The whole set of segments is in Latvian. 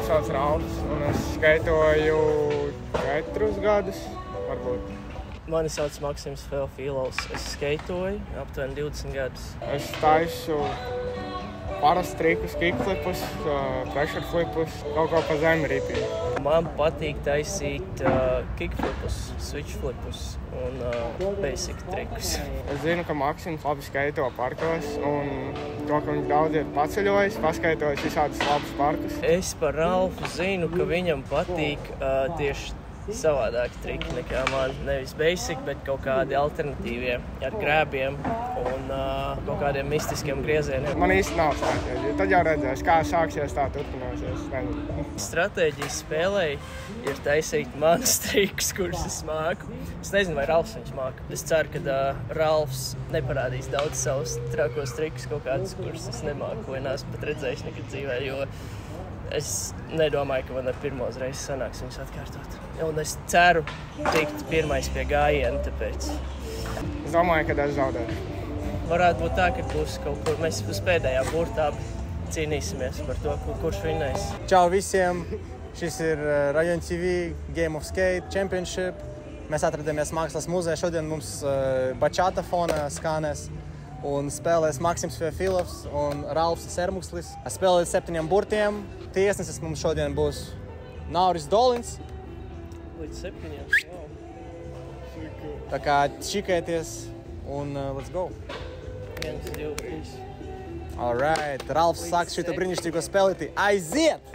sauc Ralfs, un es skaitoju 4 gadus, varbūt. Mani sauc Maksims Feofilovs. Es skaitoju aptuveni 20 gadus. Es taisu parastu trikus, kickflipus, pressure flipus, kaut ko pa zemi ripī. Man patīk taisīt kickflipus, switch flipus un basic trikus. Es zinu, ka Maksims labi skaito parkos, un to, ka viņš daudz ir paceļojis, paskaitojis visādus labus parkus. Es par Ralfu zinu, ka viņam patīk tieši savādāki triki nekā man. Nevis basic, bet kaut kādi alternatīvie ar grēbiem un kaut kādiem mistiskiem griezieniem. Man īsti nav sācies, jo tad jau redzēs, kā sāksies, tā turpināsies. Stratēģijas spēlei ir taisīt manas trikus, kurus es māku. Es nezinu, vai Ralfs viņus māka. Es ceru, ka Ralfs neparādīs daudz savus trakos trikus, kaut kādus, kurus es nemāku, vai neesmu pat redzējis nekad dzīvē, jo es nedomāju, ka man ar pirmo reizi sanāks viņus atkārtot. Un es ceru tikt pirmais pie gājiena, tāpēc. Es domāju, ka es zaudēšu. Varētu būt tā, ka būs kaut kur, mēs uz pēdējā burtā cīnīsimies par to, kurš vinnēs. Čau visiem! Šis ir Rajon TV Game of Skate Championship. Mēs atradamies Mākslas muzejā. Šodien mums bačāta fona skanēs. Un spēlēs Maksims Feofilovs un Ralfs Sermukslis. Spēlēs 7 burtiem. Tiesnesis mums šodien būs Nauris Dolins. Līdz 7. Wow. Tā kā čikēties un let's go. 1, 2, 3. Alright, Ralfs sāks šito brīnišķīgo spēlīti. Aiziet!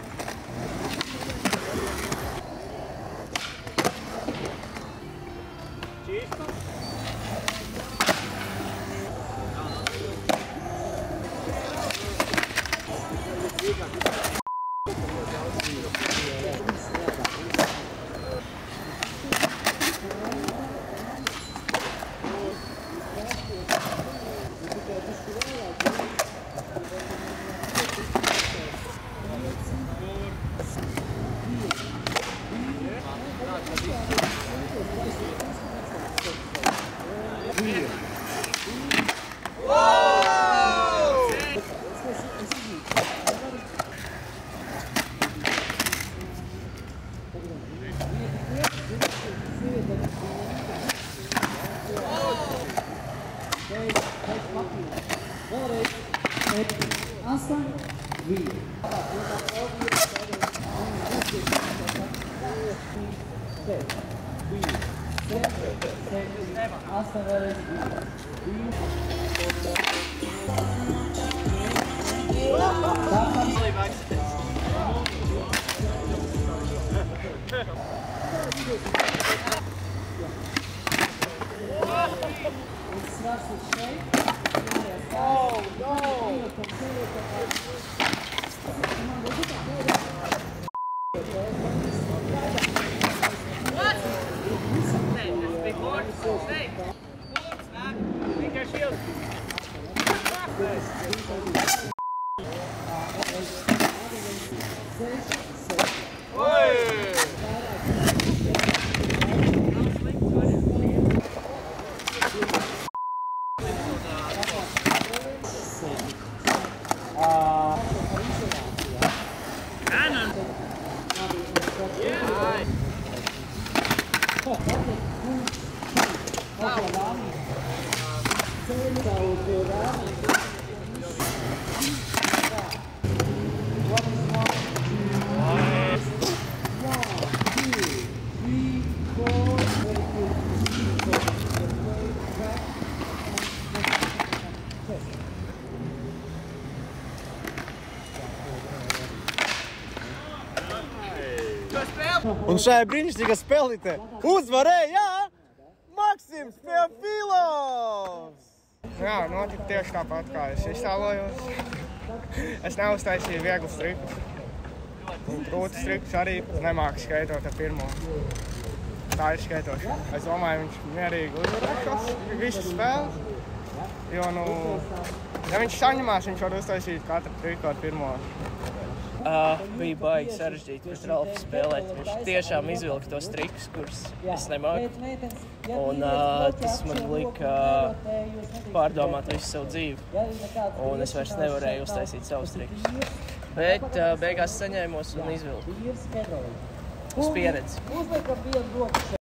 Un šajā brīnišķīgā spēlītē uzvarēja Maksims Feofilovs! Jā, notika tieši tāpat, kā es iztēlojos. Es neuztaisīju vieglus trikus. Un grūtus trikus arī nemāku skaitot ar pirmo. Tā ir skaitošana. Es domāju, viņš mierīgi uzvarēšos visas spēles. Jo, ja viņš saņemās, viņš var uztaisīt katru triku ar pirmo. Bija baigi sarežģīti pret Ralfu spēlēt. Viņš tiešām izvilka tos trikus, kurus es nemāku. Un tas man lika pārdomāt visu savu dzīvi. Un es vairs nevarēju uztaisīt savus trikus. Bet beigās saņēmos un izvilku. Uz pieredzi.